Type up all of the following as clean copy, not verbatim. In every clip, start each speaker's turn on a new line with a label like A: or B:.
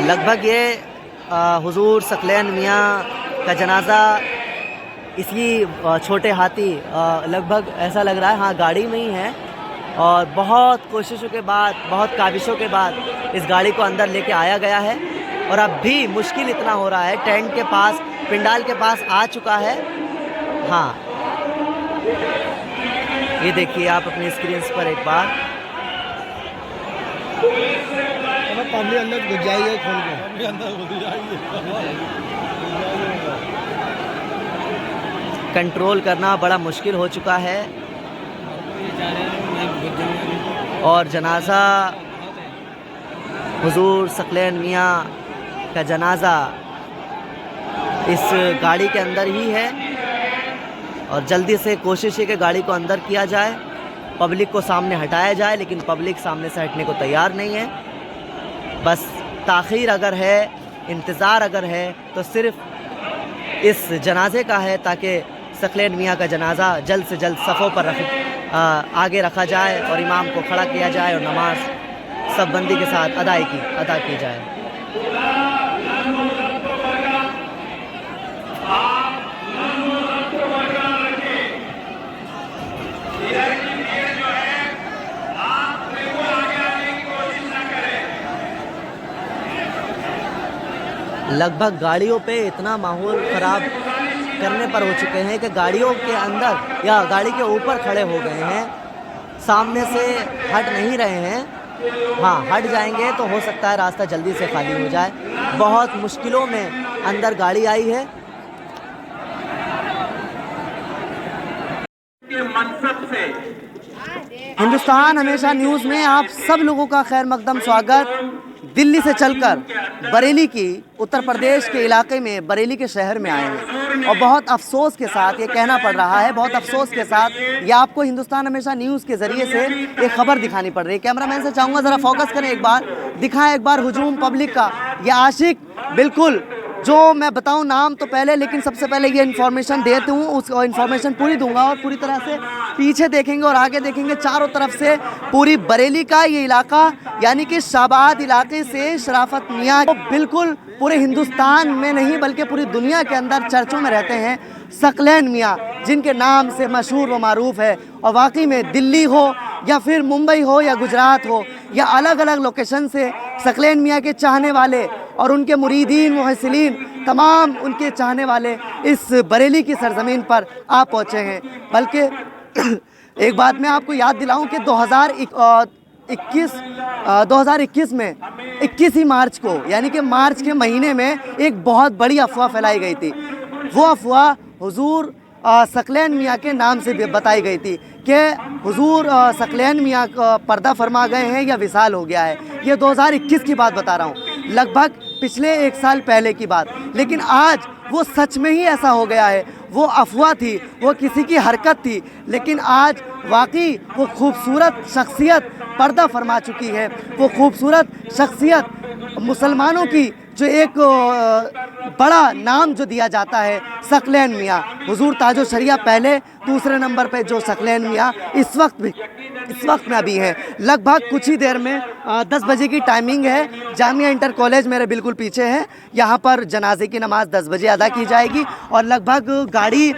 A: लगभग ये हुजूर सकलैन मियाँ का जनाज़ा इसी छोटे हाथी लगभग ऐसा लग रहा है, हाँ गाड़ी में ही है। और बहुत कोशिशों के बाद, बहुत काविशों के बाद इस गाड़ी को अंदर लेके आया गया है। और अब भी मुश्किल इतना हो रहा है, टेंट के पास, पिंडाल के पास आ चुका है। हाँ, ये देखिए आप अपनी स्क्रीन पर एक बार।
B: पब्लिक अंदर घुस जाइए, खोल के
A: कंट्रोल करना बड़ा मुश्किल हो चुका है। और जनाज़ा हुजूर सकलैन मियाँ का जनाज़ा इस गाड़ी के अंदर ही है। और जल्दी से कोशिश है कि गाड़ी को अंदर किया जाए, पब्लिक को सामने हटाया जाए, लेकिन पब्लिक सामने से हटने को तैयार नहीं है। बस ताख़ीर अगर है, इंतज़ार अगर है, तो सिर्फ़ इस जनाजे का है, ताकि सकलैन मियाँ का जनाज़ा जल्द से जल्द सफ़ों पर आगे रखा जाए और इमाम को खड़ा किया जाए और नमाज सब बंदी के साथ अदा की जाए। लगभग गाड़ियों पे इतना माहौल ख़राब करने पर हो चुके हैं कि गाड़ियों के अंदर या गाड़ी के ऊपर खड़े हो गए हैं, सामने से हट नहीं रहे हैं। हाँ, हट जाएंगे तो हो सकता है रास्ता जल्दी से खाली हो जाए। बहुत मुश्किलों में अंदर गाड़ी आई है। हिंदुस्तान हमेशा न्यूज़ में आप सब लोगों का खैर मकदम स्वागत। दिल्ली से चलकर बरेली की, उत्तर प्रदेश के इलाके में, बरेली के शहर में आए हैं। और बहुत अफसोस के साथ ये कहना पड़ रहा है, बहुत अफसोस के साथ ये आपको हिंदुस्तान हमेशा न्यूज़ के ज़रिए से एक ख़बर दिखानी पड़ रही है। कैमरामैन से चाहूँगा ज़रा फोकस करें एक बार, दिखाएं एक बार हुजूम पब्लिक का। ये आशिक, बिल्कुल जो मैं बताऊं नाम तो पहले, लेकिन सबसे पहले ये इन्फॉर्मेशन देते हूँ, उस इन्फॉर्मेशन पूरी दूंगा। और पूरी तरह से पीछे देखेंगे और आगे देखेंगे, चारों तरफ से पूरी बरेली का ये इलाका, यानी कि शाबाद इलाके से शराफत मियाँ तो बिल्कुल पूरे हिंदुस्तान में नहीं बल्कि पूरी दुनिया के अंदर चर्चों में रहते हैं। सकलैन मियाँ जिनके नाम से मशहूर व मारूफ है। और वाकई में दिल्ली हो या फिर मुंबई हो या गुजरात हो या अलग अलग लोकेशन से सकलैन मियाँ के चाहने वाले और उनके मुरीदीन, मुहस्सिलीन, तमाम उनके चाहने वाले इस बरेली की सरज़मीन पर आ पहुँचे हैं। बल्कि एक बात मैं आपको याद दिलाऊं कि 2021 में 21 मार्च को, यानी कि मार्च के महीने में एक बहुत बड़ी अफवाह फैलाई गई थी। वो अफवाह हुजूर सकलैन मियाँ के नाम से भी बताई गई थी कि हुजूर सकलैन मियाँ पर्दा फरमा गए हैं या विसाल हो गया है। ये 2021 की बात बता रहा हूँ, लगभग पिछले 1 साल पहले की बात। लेकिन आज वो सच में ही ऐसा हो गया है। वो अफवाह थी, वो किसी की हरकत थी, लेकिन आज वाकई वो खूबसूरत शख्सियत पर्दा फरमा चुकी है। वो खूबसूरत शख्सियत मुसलमानों की जो एक बड़ा नाम जो दिया जाता है, सकलैन मियाँ, हुजूर ताजो शरिया पहले, दूसरे नंबर पे जो सकलैन मियाँ इस वक्त में अभी हैं। लगभग कुछ ही देर में 10 बजे की टाइमिंग है। जामिया इंटर कॉलेज मेरे बिल्कुल पीछे है। यहाँ पर जनाजे की नमाज़ 10 बजे अदा की जाएगी। और लगभग गाड़ी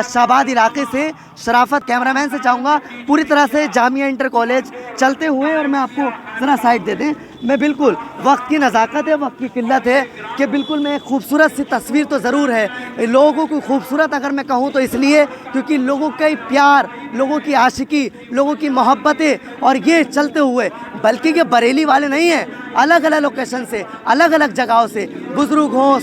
A: शाबाद इलाके से शराफत, कैमरामैन से चाहूँगा पूरी तरह से जामिया इंटर कॉलेज चलते हुए, और मैं आपको ज़रा साइड दे दें। मैं बिल्कुल, वक्त की नज़ाकत है, वक्त की किल्लत है कि बिल्कुल मैं खूबसूरत सी तस्वीर तो ज़रूर है। लोगों को खूबसूरत अगर मैं कहूँ तो इसलिए क्योंकि लोगों का प्यार, लोगों की आशिकी, लोगों की मोहब्बतें, और ये चलते हुए, बल्कि ये बरेली वाले नहीं हैं, अलग अलग लोकेशन से, अलग अलग जगहों से बुज़ुर्ग हों,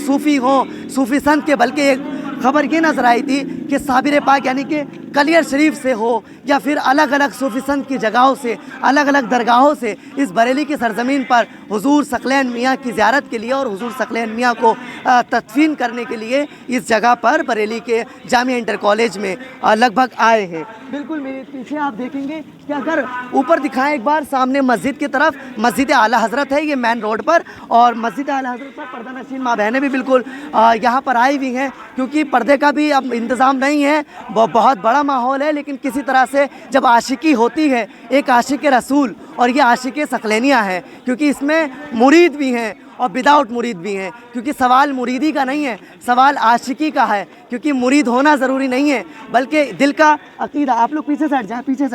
A: सूफ़ी संत के, बल्कि एक खबर ये नज़र आई थी कि साबिर पाक यानी कि कलियर शरीफ से हो या फिर अलग अलग सूफी संत की जगहों से, अलग अलग दरगाहों से इस बरेली की सरज़मीन पर हुजूर सकलैन मियाँ की ज़ियारत के लिए और हुजूर सकलैन मियाँ को तदफीन करने के लिए इस जगह पर बरेली के जामिया इंटर कॉलेज में लगभग आए हैं। बिल्कुल मेरे पीछे आप देखेंगे कि अगर ऊपर दिखाएं एक बार सामने मस्जिद की तरफ, मस्जिद आला हज़रत है ये मेन रोड पर, और मस्जिद आला हज़रत पर पर्दा नशीन माँ बहनें भी बिल्कुल यहाँ पर आई हुई हैं, क्योंकि पर्दे का भी अब इंतज़ाम नहीं है। बहुत बड़ा माहौल है, लेकिन किसी तरह से जब आशिकी होती है, एक आशिक रसूल और ये आशिक सकलैनिया है, क्योंकि इसमें मुरीद भी हैं और विदाउट मुरीद भी हैं, क्योंकि सवाल मुरीदी का नहीं है, सवाल आशिकी का है। क्योंकि मुरीद होना ज़रूरी नहीं है, बल्कि दिल का अकीदा। आप लोग पीछे से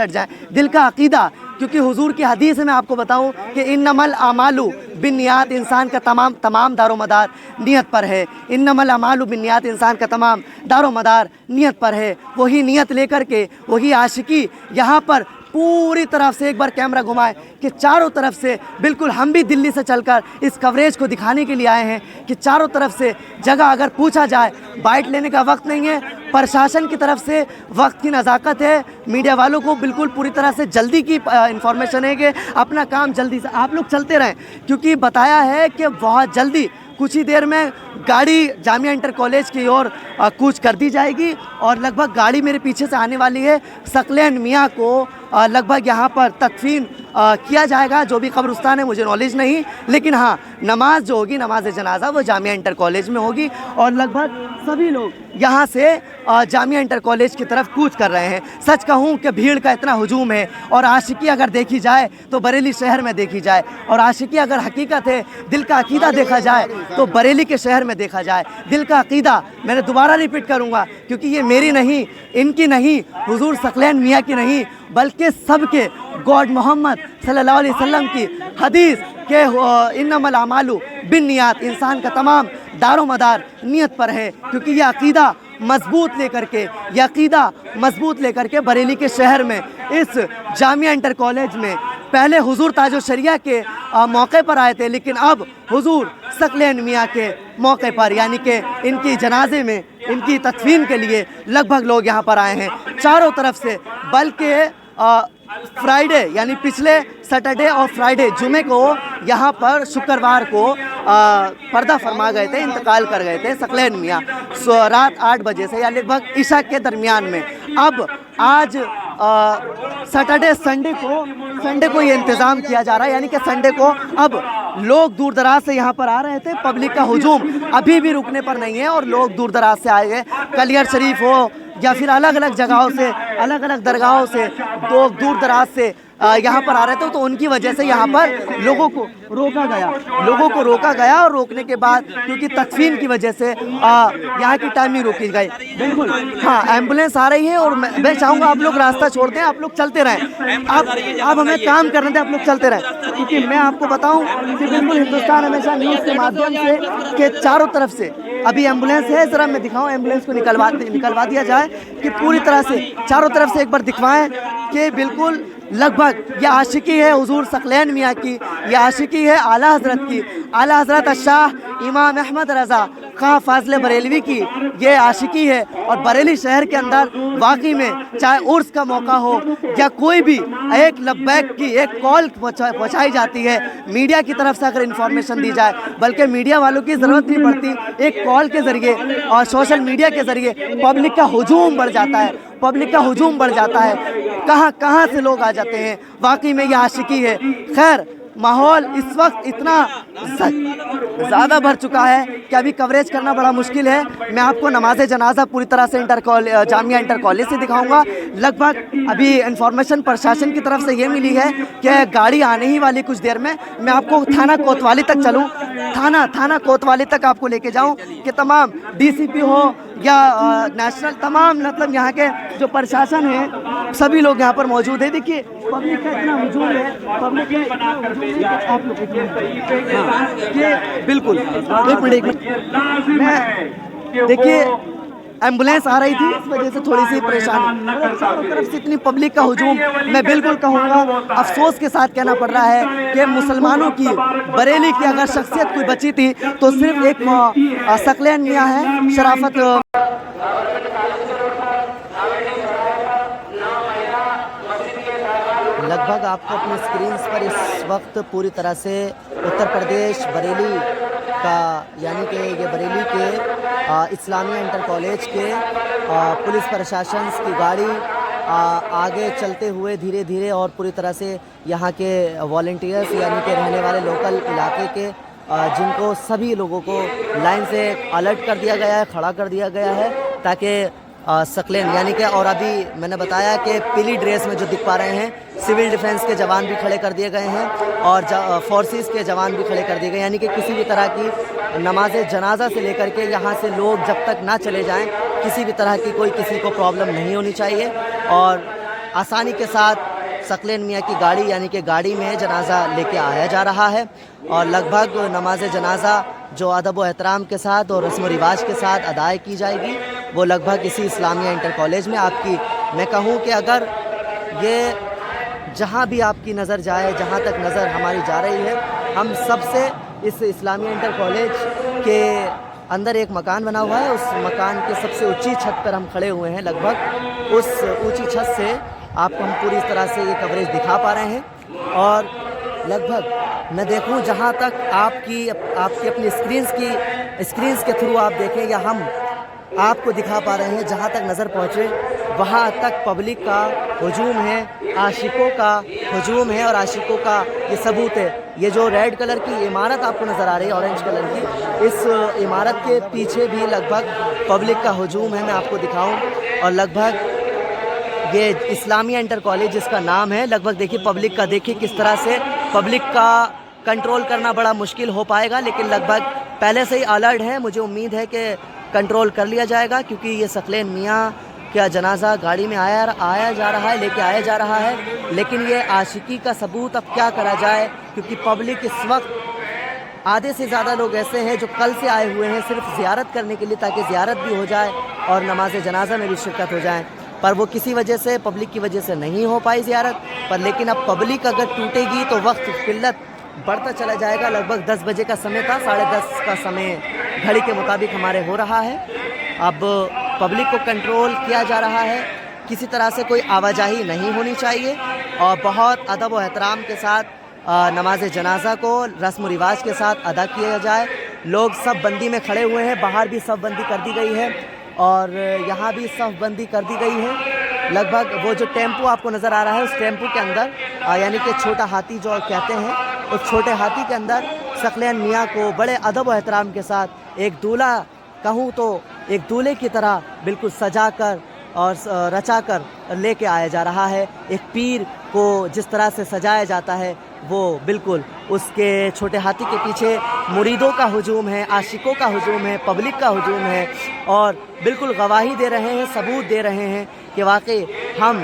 A: हट जाएं, दिल का अकीदा। क्योंकि हुजूर की हदीस में आपको बताऊं कि इन्नमल आमालु बिन्नियात, इंसान का तमाम दारोमदार नियत पर है। इन्नमल आमालु बिन्नियात, इंसान का तमाम दारोमदार नियत पर है। वही नियत लेकर के, वही आशिकी यहाँ पर पूरी तरफ से एक बार कैमरा घुमाए कि चारों तरफ से, बिल्कुल हम भी दिल्ली से चलकर इस कवरेज को दिखाने के लिए आए हैं कि चारों तरफ से जगह अगर पूछा जाए, बाइट लेने का वक्त नहीं है, प्रशासन की तरफ से वक्त की नज़ाकत है, मीडिया वालों को बिल्कुल पूरी तरह से जल्दी की इंफॉर्मेशन है कि अपना काम जल्दी से आप लोग चलते रहें, क्योंकि बताया है कि बहुत जल्दी कुछ ही देर में गाड़ी जामिया इंटर कॉलेज की ओर कूच कर दी जाएगी और लगभग गाड़ी मेरे पीछे से आने वाली है। सकलैन मियाँ को लगभग यहाँ पर तदफीन किया जाएगा। जो भी कब्रिस्तान है मुझे नॉलेज नहीं, लेकिन हाँ, नमाज जो होगी, नमाज जनाजा, वो जामिया इंटर कॉलेज में होगी और लगभग सभी लोग यहाँ से जामिया इंटर कॉलेज की तरफ कूच कर रहे हैं। सच कहूँ कि भीड़ का इतना हुजूम है और आशिकी अगर देखी जाए तो बरेली शहर में देखी जाए, और आशिकी अगर हकीकत है, दिल का अकीदा देखा जाए तो बरेली के शहर में देखा जाए। दिल का अकीदा, मैंने दोबारा रिपीट करूँगा क्योंकि ये मेरी नहीं, इनकी नहीं, हुजूर सकलैन मियाँ की नहीं, बल्कि सबके गॉड मोहम्मद सल्लल्लाहु अलैहि वसल्लम की हदीस के इन्नमल आमालु बिन्नियात, इंसान का तमाम दारोमदार नियत पर है। क्योंकि ये अकीदा मजबूत लेकर के, ये अकीदा मजबूत लेकर के बरेली के शहर में इस जामिया इंटर कॉलेज में पहले हुजूर ताजो शरिया के मौके पर आए थे, लेकिन अब हुजूर सकलैन मियाँ के मौके पर, यानी कि इनकी जनाजे में, इनकी तदफीन के लिए लगभग लोग यहाँ पर आए हैं चारों तरफ से। बल्कि फ्राइडे यानी पिछले सैटरडे और फ्राइडे, जुमे को यहाँ पर शुक्रवार को पर्दा फरमा गए थे, इंतकाल कर गए थे सकलैन मियाँ रात 8 बजे से या लगभग ईशा के दरमियान में। अब आज सैटरडे संडे को ये इंतज़ाम किया जा रहा है, यानी कि संडे को अब लोग दूर दराज से यहाँ पर आ रहे थे। पब्लिक का हुजूम अभी भी रुकने पर नहीं है और लोग दूर दराज से आए हैं, कलियर शरीफ हो या फिर अलग अलग जगहों से, अलग अलग दरगाहों से, लोग दूर दराज से यहाँ पर आ रहे थे। तो उनकी वजह से यहाँ पर लोगों को रोका गया और रोकने के बाद क्योंकि तदफीन की वजह से यहाँ की टाइमिंग रोकी गई। बिल्कुल हाँ, एम्बुलेंस आ रही है और मैं चाहूँगा आप लोग रास्ता छोड़ दें, आप लोग चलते रहें। आप हमें काम करने दें, आप लोग चलते रहें, क्योंकि मैं आपको बताऊँ कि बिल्कुल हिंदुस्तान हमेशा न्यूज़ के माध्यम से के चारों तरफ से अभी एम्बुलेंस है, ज़रा मैं दिखाऊँ, एम्बुलेंस को निकलवा दिया जाए कि पूरी तरह से चारों तरफ से एक बार दिखवाएं कि बिल्कुल लगभग यह आशिकी है हुजूर सकलैन मियाँ की, यह आशिकी है आला हज़रत की, आला हज़रत शाह इमाम अहमद रज़ा खां फाज़ले बरेलवी की ये आशिकी है। और बरेली शहर के अंदर वाकई में चाहे उर्स का मौका हो या कोई भी एक लब्बैक की एक कॉल पहुँचाई जाती है, मीडिया की तरफ से अगर इंफॉर्मेशन दी जाए, बल्कि मीडिया वालों की ज़रूरत नहीं पड़ती, एक कॉल के ज़रिए और सोशल मीडिया के ज़रिए पब्लिक का हुजूम बढ़ जाता है, पब्लिक का हुजूम बढ़ जाता है। कहाँ से लोग आ जाते हैं, वाकई में यह आशिकी है। खैर, माहौल इस वक्त इतना ज़्यादा भर चुका है कि अभी कवरेज करना बड़ा मुश्किल है। मैं आपको नमाज जनाजा पूरी तरह से जामिया इंटर कॉलेज से दिखाऊंगा। लगभग अभी इंफॉर्मेशन प्रशासन की तरफ से ये मिली है कि गाड़ी आने ही वाली कुछ देर में। मैं आपको थाना कोतवाली तक चलूँ, थाना कोतवाली तक आपको लेके जाऊँ कि तमाम डीसीपी हो या नेशनल, तमाम मतलब यहाँ के जो प्रशासन है सभी लोग यहाँ पर मौजूद है। देखिए पब्लिक का इतना हुजूम है, पब्लिक का इतना हुजूम है कि आप लोग ये बिल्कुल एक मिनट मैं देखिए एम्बुलेंस आ रही थी, इस वजह से थोड़ी सी परेशानी, चारों तरफ से इतनी पब्लिक का हुजूम। मैं बिल्कुल कहूँगा, अफसोस के साथ कहना पड़ रहा है कि मुसलमानों की बरेली की अगर शख्सियत कोई बची थी तो सिर्फ एक सकलैन मियाँ है, शराफत। लगभग आपको अपनी स्क्रीन पर इस वक्त पूरी तरह से उत्तर प्रदेश बरेली का, यानी कि ये बरेली के इस्लामिया इंटर कॉलेज के पुलिस प्रशासन की गाड़ी आगे चलते हुए धीरे धीरे और पूरी तरह से यहाँ के वॉलंटियर्स यानी कि रहने वाले लोकल इलाके के जिनको सभी लोगों को लाइन से अलर्ट कर दिया गया है, खड़ा कर दिया गया है ताकि सकलेन यानी कि, और अभी मैंने बताया कि पीली ड्रेस में जो दिख पा रहे हैं सिविल डिफेंस के जवान भी खड़े कर दिए गए हैं और फोर्सेस के जवान भी खड़े कर दिए गए, यानी कि किसी भी तरह की नमाज जनाजा से लेकर के यहाँ से लोग जब तक ना चले जाएं किसी भी तरह की कोई किसी को प्रॉब्लम नहीं होनी चाहिए। और आसानी के साथ सकलेन मियाँ की गाड़ी यानी कि गाड़ी में जनाजा लेके आया जा रहा है और लगभग नमाज जनाजा जो अदब व एहतराम के साथ और रस्म व रिवाज के साथ अदा की जाएगी वो लगभग इसी इस्लामिया इंटर कॉलेज में आपकी, मैं कहूँ कि अगर ये जहाँ भी आपकी नज़र जाए, जहाँ तक नज़र हमारी जा रही है, हम सबसे इस इस्लामिया इंटर कॉलेज के अंदर एक मकान बना हुआ है, उस मकान के सबसे ऊंची छत पर हम खड़े हुए हैं। लगभग उस ऊंची छत से आपको हम पूरी तरह से ये कवरेज दिखा पा रहे हैं और लगभग मैं देखूं जहां तक आपकी अपनी स्क्रीन्स के थ्रू आप देखें या हम आपको दिखा पा रहे हैं, जहां तक नज़र पहुंचे वहां तक पब्लिक का हुजूम है, आशिकों का हुजूम है और आशिकों का ये सबूत है। ये जो रेड कलर की इमारत आपको नज़र आ रही है, ऑरेंज कलर की, इस इमारत के पीछे भी लगभग पब्लिक का हुजूम है। मैं आपको दिखाऊं और लगभग ये इस्लामिया इंटर कॉलेज जिसका नाम है, लगभग देखिए पब्लिक का, देखिए किस तरह से पब्लिक का कंट्रोल करना बड़ा मुश्किल हो पाएगा, लेकिन लगभग पहले से ही अलर्ट है। मुझे उम्मीद है कि कंट्रोल कर लिया जाएगा क्योंकि ये सकलेन मियाँ का जनाजा गाड़ी में आया जा रहा है, लेके आया जा रहा है, लेकिन ये आशिकी का सबूत अब क्या करा जाए क्योंकि पब्लिक इस वक्त आधे से ज़्यादा लोग ऐसे हैं जो कल से आए हुए हैं सिर्फ ज़ियारत करने के लिए, ताकि ज़ियारत भी हो जाए और नमाज जनाजा में भी शिरकत हो जाए, पर वो किसी वजह से, पब्लिक की वजह से नहीं हो पाई ज़ियारत। पर लेकिन अब पब्लिक अगर टूटेगी तो वक्त किल्लत बढ़ता चला जाएगा। लगभग 10 बजे का समय था, 10:30 का समय घड़ी के मुताबिक हमारे हो रहा है। अब पब्लिक को कंट्रोल किया जा रहा है, किसी तरह से कोई आवाजाही नहीं होनी चाहिए और बहुत अदब व एहतराम के साथ नमाज जनाजा को रस्म व रिवाज के साथ अदा किया जाए। लोग सब बंदी में खड़े हुए हैं, बाहर भी सब बंदी कर दी गई है और यहाँ भी सब बंदी कर दी गई है। लगभग वो जो टेम्पो आपको नज़र आ रहा है उस टेम्पो के अंदर यानी कि छोटा हाथी जो कहते हैं, उस छोटे हाथी के अंदर सकलेन मियाँ को बड़े अदब व एहतराम के साथ एक दूल्हा, कहूँ तो एक दूल्हे की तरह बिल्कुल सजा कर और रचा कर लेके आया जा रहा है। एक पीर को जिस तरह से सजाया जाता है वो बिल्कुल उसके छोटे हाथी के पीछे मुरीदों का हुजूम है, आशिकों का हुजूम है, पब्लिक का हुजूम है और बिल्कुल गवाही दे रहे हैं, सबूत दे रहे हैं कि वाकई हम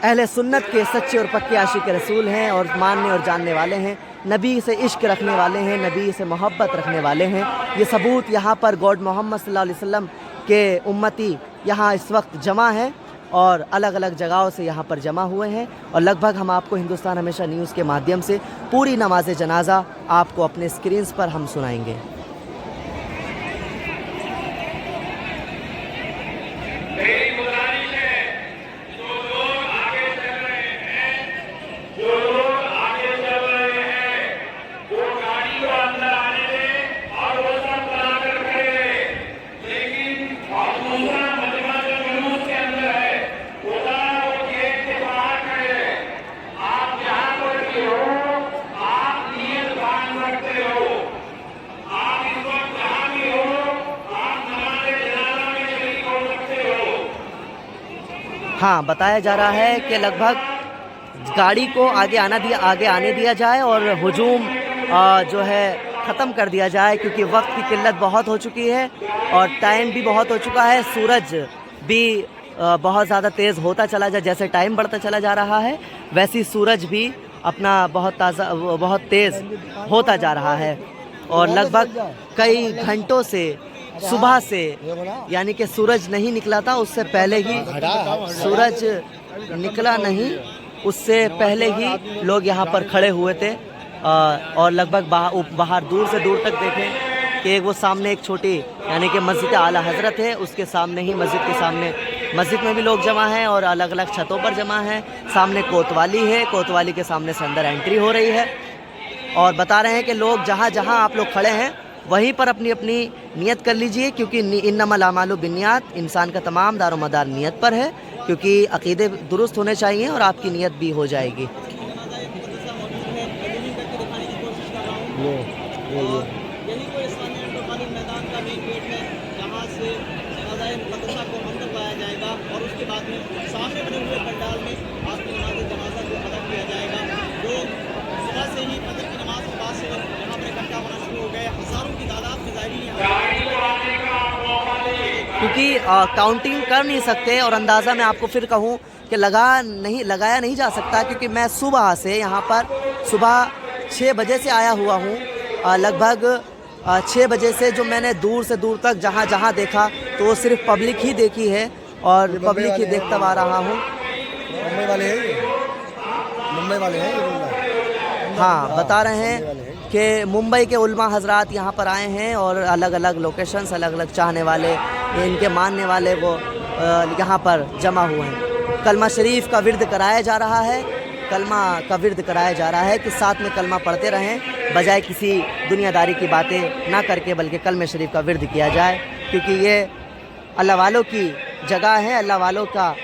A: अहले सुन्नत के सच्चे और पक्के आशिक रसूल हैं और मानने और जानने वाले हैं, नबी से इश्क रखने वाले हैं, नबी से मोहब्बत रखने वाले हैं। ये सबूत यहाँ पर गॉड मोहम्मद सल्लल्लाहु अलैहि वसल्लम के उम्मती यहाँ इस वक्त जमा हैं और अलग अलग जगहों से यहाँ पर जमा हुए हैं और लगभग हम आपको हिंदुस्तान हमेशा न्यूज़ के माध्यम से पूरी नमाज जनाजा आपको अपने स्क्रीन्स पर हम सुनाएंगे। हाँ, बताया जा रहा है कि लगभग गाड़ी को आगे आने दिया जाए और हुजूम जो है ख़त्म कर दिया जाए क्योंकि वक्त की किल्लत बहुत हो चुकी है और टाइम भी बहुत हो चुका है। सूरज भी बहुत ज़्यादा तेज़ होता चला जैसे टाइम बढ़ता चला जा रहा है वैसी सूरज भी अपना बहुत तेज़ होता जा रहा है और लगभग कई घंटों से सुबह से यानी कि सूरज नहीं निकला था, उससे पहले ही सूरज निकला नहीं, उससे पहले ही लोग यहाँ पर खड़े हुए थे और लगभग बाहर दूर से दूर तक देखें कि वो सामने एक छोटी यानी कि मस्जिद आला हज़रत है, उसके सामने ही मस्जिद के सामने मस्जिद में भी लोग जमा हैं और अलग अलग छतों पर जमा हैं। सामने कोतवाली है, कोतवाली के सामने से अंदर एंट्री हो रही है और बता रहे हैं कि लोग जहाँ जहाँ आप लोग खड़े हैं वहीं पर अपनी अपनी नियत कर लीजिए क्योंकि इन्नमल आमालु बिन्नियात, इंसान का तमाम दारो मदार नियत पर है क्योंकि अक़ीदे दुरुस्त होने चाहिए और आपकी नियत भी हो जाएगी।
C: फ़ज़ाए मुक़द्दसा को अंदर लाया जाएगा और उसके बाद में सामने बने हुए पंडाल में आपकी नमाज जनाजा को अदा किया जाएगा। लोग सुबह से ही फजर की नमाज के बाद से यहाँ पर इकट्ठा होना शुरू हो गए। हज़ारों की तादाद में ज़ायरीन यहाँ
A: क्योंकि काउंटिंग कर नहीं सकते और अंदाज़ा मैं आपको फिर कहूँ कि लगाया नहीं जा सकता, क्योंकि मैं सुबह से यहाँ पर सुबह 6 बजे से आया हुआ हूँ। लगभग 6 बजे से जो मैंने दूर से दूर तक जहाँ जहाँ देखा तो वो सिर्फ पब्लिक ही देखी है और पब्लिक ही देखता आ रहा हूँ।
B: मुंबई वाले हैं ये, मुंबई वाले हैं ये बोल रहा है।
A: हाँ, बता रहे हैं कि मुंबई के उलमा हजरात यहाँ पर आए हैं और अलग अलग लोकेशंस, अलग अलग चाहने वाले, इनके मानने वाले वो यहाँ पर जमा हुए हैं। कलमा शरीफ का विर्द कराया जा रहा है, कलमा का विर्द कराया जा रहा है कि साथ में कलमा पढ़ते रहें, बजाय किसी दुनियादारी की बातें ना करके बल्कि कलमा शरीफ का विर्द किया जाए, क्योंकि ये अल्लाह वालों की जगह है। अल्लाह वालों का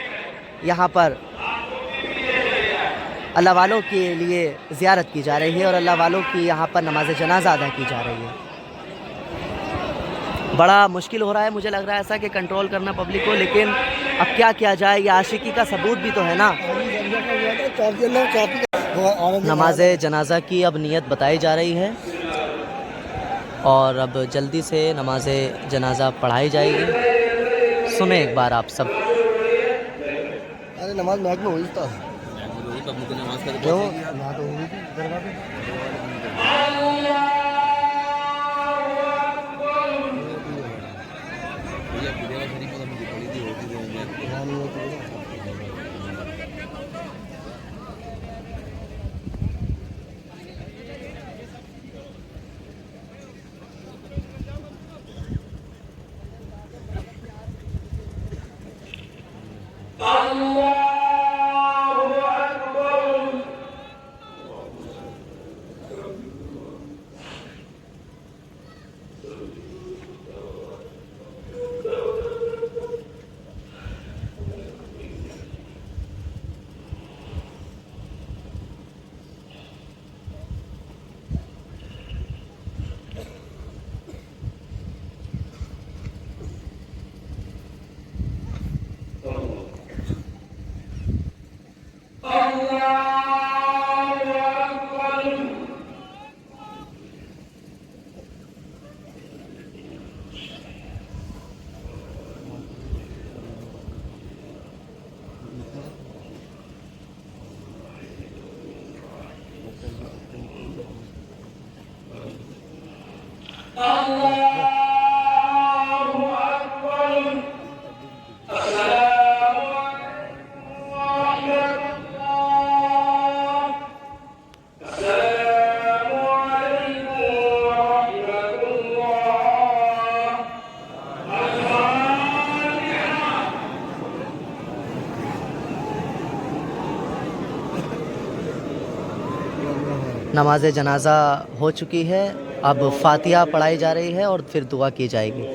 A: यहाँ पर अल्लाह वालों के लिए ज़ियारत की जा रही है और अल्लाह वालों की यहाँ पर नमाज जनाजा अदा की जा रही है। बड़ा मुश्किल हो रहा है, मुझे लग रहा है ऐसा कि कंट्रोल करना पब्लिक को, लेकिन अब क्या किया जाए, ये आशिकी का सबूत भी तो है ना। नमाज जनाजा की अब नियत बताई जा रही है और अब जल्दी से नमाज जनाजा पढ़ाई जाएगी। सुने एक बार आप सब।
B: अरे नमाज महक में हुई था क्यों ना तो हुई थी दरगाह पे।
A: नमाज जनाजा हो चुकी है, अब फातिहा पढ़ाई जा रही है और फिर दुआ की जाएगी।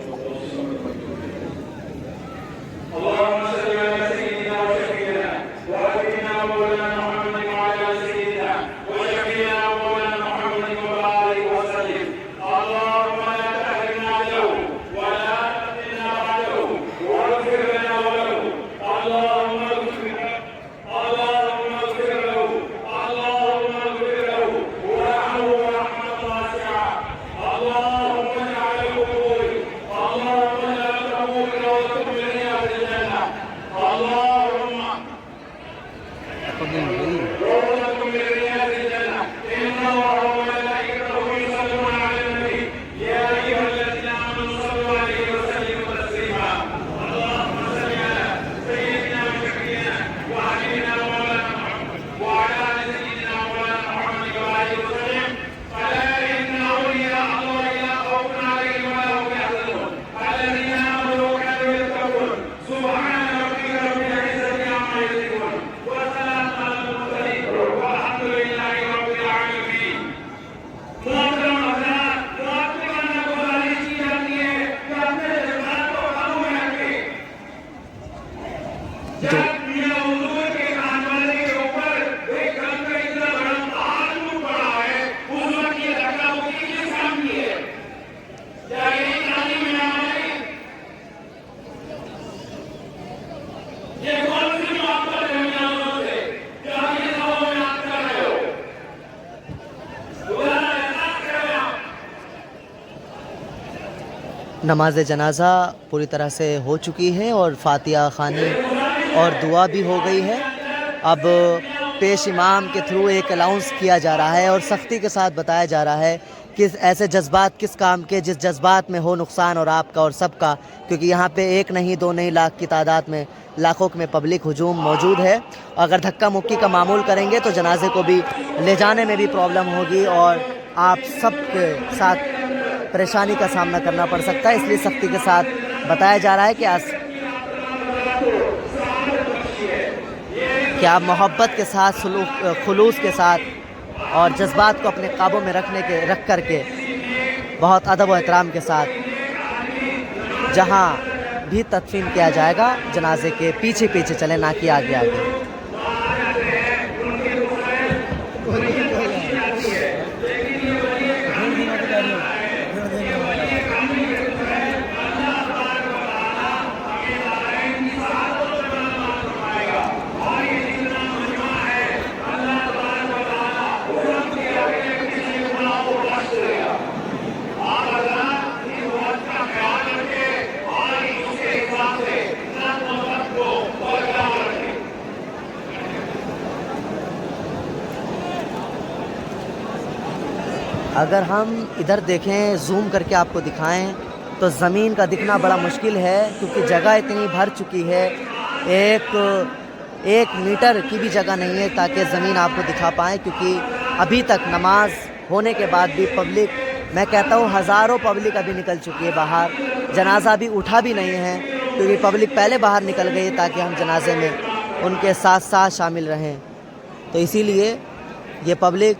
A: नमाज जनाज़ा पूरी तरह से हो चुकी है और फातिहा ख़ानी और दुआ भी हो गई है। अब पेश इमाम के थ्रू एक अनाउंस किया जा रहा है और सख्ती के साथ बताया जा रहा है कि ऐसे जज्बात किस काम के जिस जज्बात में हो नुकसान और आपका और सबका, क्योंकि यहाँ पे एक नहीं दो नहीं लाख की तादाद में लाखों में पब्लिक हुजूम मौजूद है। अगर धक्का मुक्की का मामूल करेंगे तो जनाजे को भी ले जाने में भी प्रॉब्लम होगी और आप सब के साथ परेशानी का सामना करना पड़ सकता है। इसलिए सख्ती के साथ बताया जा रहा है कि आप मोहब्बत के साथ खुलूस के साथ और जज्बात को अपने काबू में रख कर के बहुत अदब व एहतराम के साथ जहाँ भी तदफीन किया जाएगा जनाजे के पीछे पीछे चले, ना कि आगे आगे। अगर हम इधर देखें, जूम करके आपको दिखाएं तो ज़मीन का दिखना बड़ा मुश्किल है, क्योंकि जगह इतनी भर चुकी है, एक मीटर की भी जगह नहीं है ताकि ज़मीन आपको दिखा पाएँ। क्योंकि अभी तक नमाज होने के बाद भी पब्लिक, मैं कहता हूँ हज़ारों पब्लिक अभी निकल चुकी है बाहर, जनाजा भी उठा भी नहीं है, क्योंकि पब्लिक पहले बाहर निकल गई ताकि हम जनाजे में उनके साथ साथ शामिल रहें। तो इसीलिए ये पब्लिक